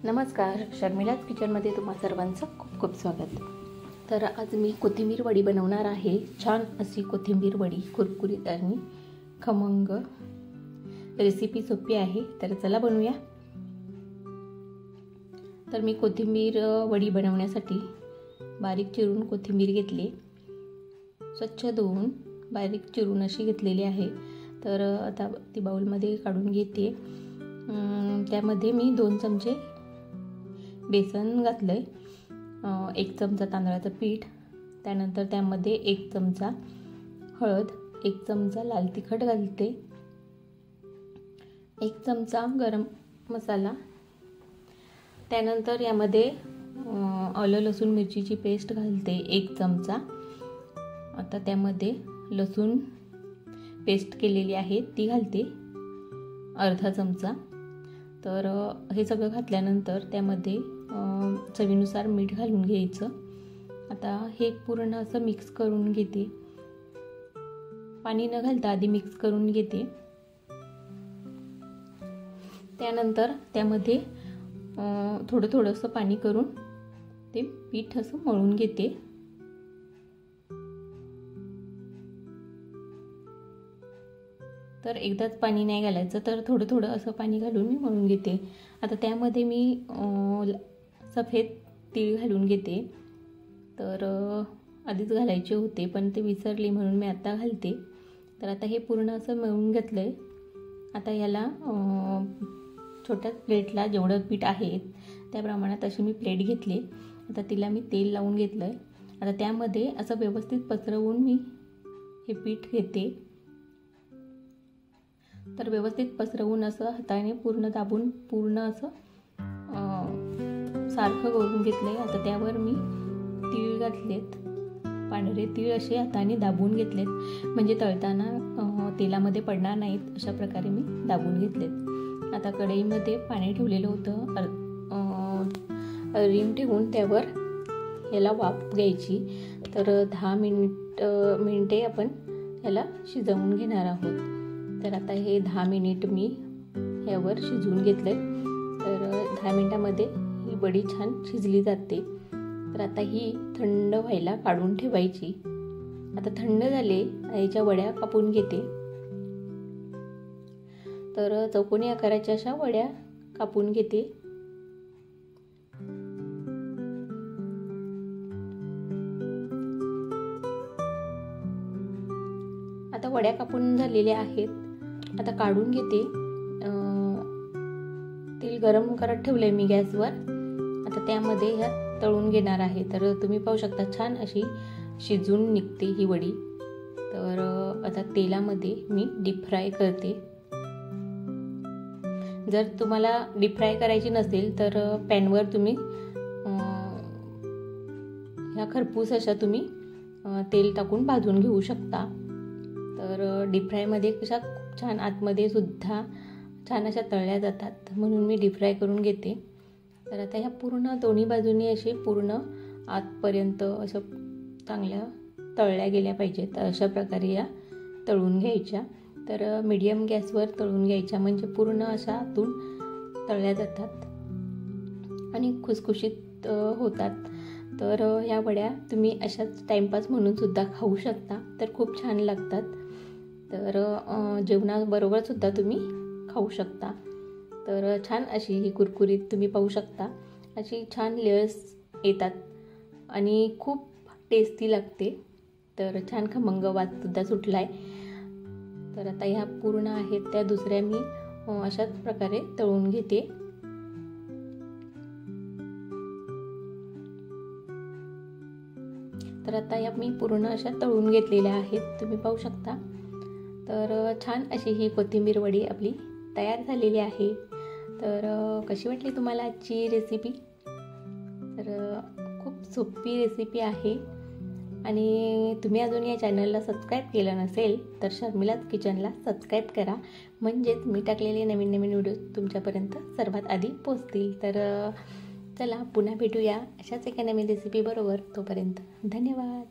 नमस्कार, शर्मिलाज किचनमध्ये तुम्हा सर्वांचं खूप खूप स्वागत। तर आज मी कोथिंबीर वडी बनवणार आहे। छान अशी कोथिंबीर वडी, कुरकुरीत आणि खमंग। रेसिपी सोपी आहे, तर चला बनवूया। तर मी कोथिंबीर वडी बनवण्यासाठी बारीक चिरून कोथिंबीर घेतली, स्वच्छ धुवून बारीक चिरून अशी घेतलेली आहे। तर आता ती बाउलमध्ये काढून घेते। त्यामध्ये मी 2 चमचे बेसन घातलंय, 1 चमचा तांदळाचं पीठ, त्यानंतर त्यामध्ये 1 चमचा हळद, 1 चमचा लाल तिखट घालते, 1 चमचा गरम मसाला, त्यानंतर यामध्ये आलं लसूण मिरचीची पेस्ट घालते 1 चमचा। आता त्यामध्ये लसूण पेस्ट केलेली आहे ती घालते अर्धा चमचा। तर हे सगळं घातल्यानंतर त्यामध्ये चवीनुसार मीठ घालून घ्यायचं। आता हे पूर्ण असं मिक्स करून घेते, पाणी न घालता आधी मिक्स करून घेते। त्यानंतर त्यामध्ये थोडंसं पाणी करून ते पीठ असं मळून घेते। तर एकदाच पाणी नाही घालायचं, तर थोडं असं पाणी घालून मी मळून घेते। आता त्यामध्ये मी सफेद तीळ घालून घेते। तर आधीच घालायचे होते पण ते विसरले म्हणून मी आता घालते। तर आता हे पूर्ण असं मळून घेतलंय। आता याला छोट्या प्लेटला जेवढं पीठ आहे त्या प्रमाणात अशी मी प्लेट घेतली। आता तिला मी तेल लावून घेतलंय। आता त्यामध्ये असं व्यवस्थित पसरवून मी हे पीठ घेते। तर व्यवस्थित पसरवून असं हाताने पूर्ण दाबून पूर्ण असं सारखं करून घेतलंय। आता त्यावर मी तीळ घातलेत, पांढरे तीळ असे हाताने दाबून घेतलेत, म्हणजे तळताना तेलामध्ये पडणार नाहीत अशा प्रकारे मी दाबून घेतलेत। आता कढईमध्ये पाणी ठेवलेलं होतं, रिम ठेवून त्यावर याला वाफ घ्यायची। तर 10 मिनिटे आपण याला शिजवून घेणार आहोत। तर आता हे 10 मिनिट मी यावर शिजवून घेतले। तर 10 मिनिटामध्ये ही वडी छान शिजली जाते। तर आता ही थंड व्हायला काढून ठेवायची। आता थंड झाले, याच्या वड्या कापून घेते। तर चौकोनी आकाराच्या अशा वड्या कापून घेते। आता वड्या कापून झालेल्या आहेत, आता काढून घेते। तेल गरम करत ठेवले मी गॅसवर। आता त्यामध्ये ह्या तळून घेणार आहे। तर तुम्ही पाहू शकता छान अशी शिजून निघते ही वडी। तर आता तेलामध्ये मी डीप फ्राय करते। जर तुम्हाला डीप फ्राय करायची नसेल तर पॅनवर तुम्ही ह्या खरपूस अशा तुम्ही तेल टाकून भाजून घेऊ शकता। तर डीप फ्रायमध्ये कशा छान आतमध्ये सुद्धा छान अशा तळल्या जातात, म्हणून मी डीप फ्राय करून घेते। तर आता ह्या पूर्ण दोन्ही बाजूनी असे पूर्ण आतपर्यंत असं चांगल्या तळल्या गेल्या पाहिजेत। तर अशा प्रकारे या तळून घ्यायच्या। तर मीडियम गॅसवर तळून घ्यायच्या, म्हणजे पूर्ण अशा आतून तळल्या जातात आणि खुसखुशीत होतात। तर ह्या वड्या तुम्ही अशाच टाइमपास म्हणून सुद्धा खाऊ शकता, तर खूप छान लागतात। तर जेवणाबरोबर सुद्धा तुम्ही खाऊ शकता। तर छान अशी ही कुरकुरीत तुम्ही पाहू शकता, अशी छान लेयर्स येतात आणि खूप टेस्टी लागते। तर छान खमंग वास सुद्धा सुटलाय। तर आता ह्या पूर्ण आहेत त्या दुसऱ्या मी अशाच प्रकारे तळून घेते। तर आता या मी पूर्ण अशा तळून घेतलेल्या आहेत, तुम्ही पाहू शकता। तर छान अशी ही कोथिंबीर वडी आपली तयार झालेली आहे। तर कशी वाटली तुम्हाला आजची रेसिपी? तर खूप सोपी रेसिपी आहे आणि तुम्ही अजून या चॅनलला सबस्क्राईब केलं नसेल तर शर्मिलाज किचनला सबस्क्राईब करा, म्हणजेच मी टाकलेले नवीन व्हिडिओ तुमच्यापर्यंत सर्वात आधी पोहोचतील। तर चला पुन्हा भेटूया अशाच एका नवीन रेसिपी बरोबर। तोपर्यंत धन्यवाद।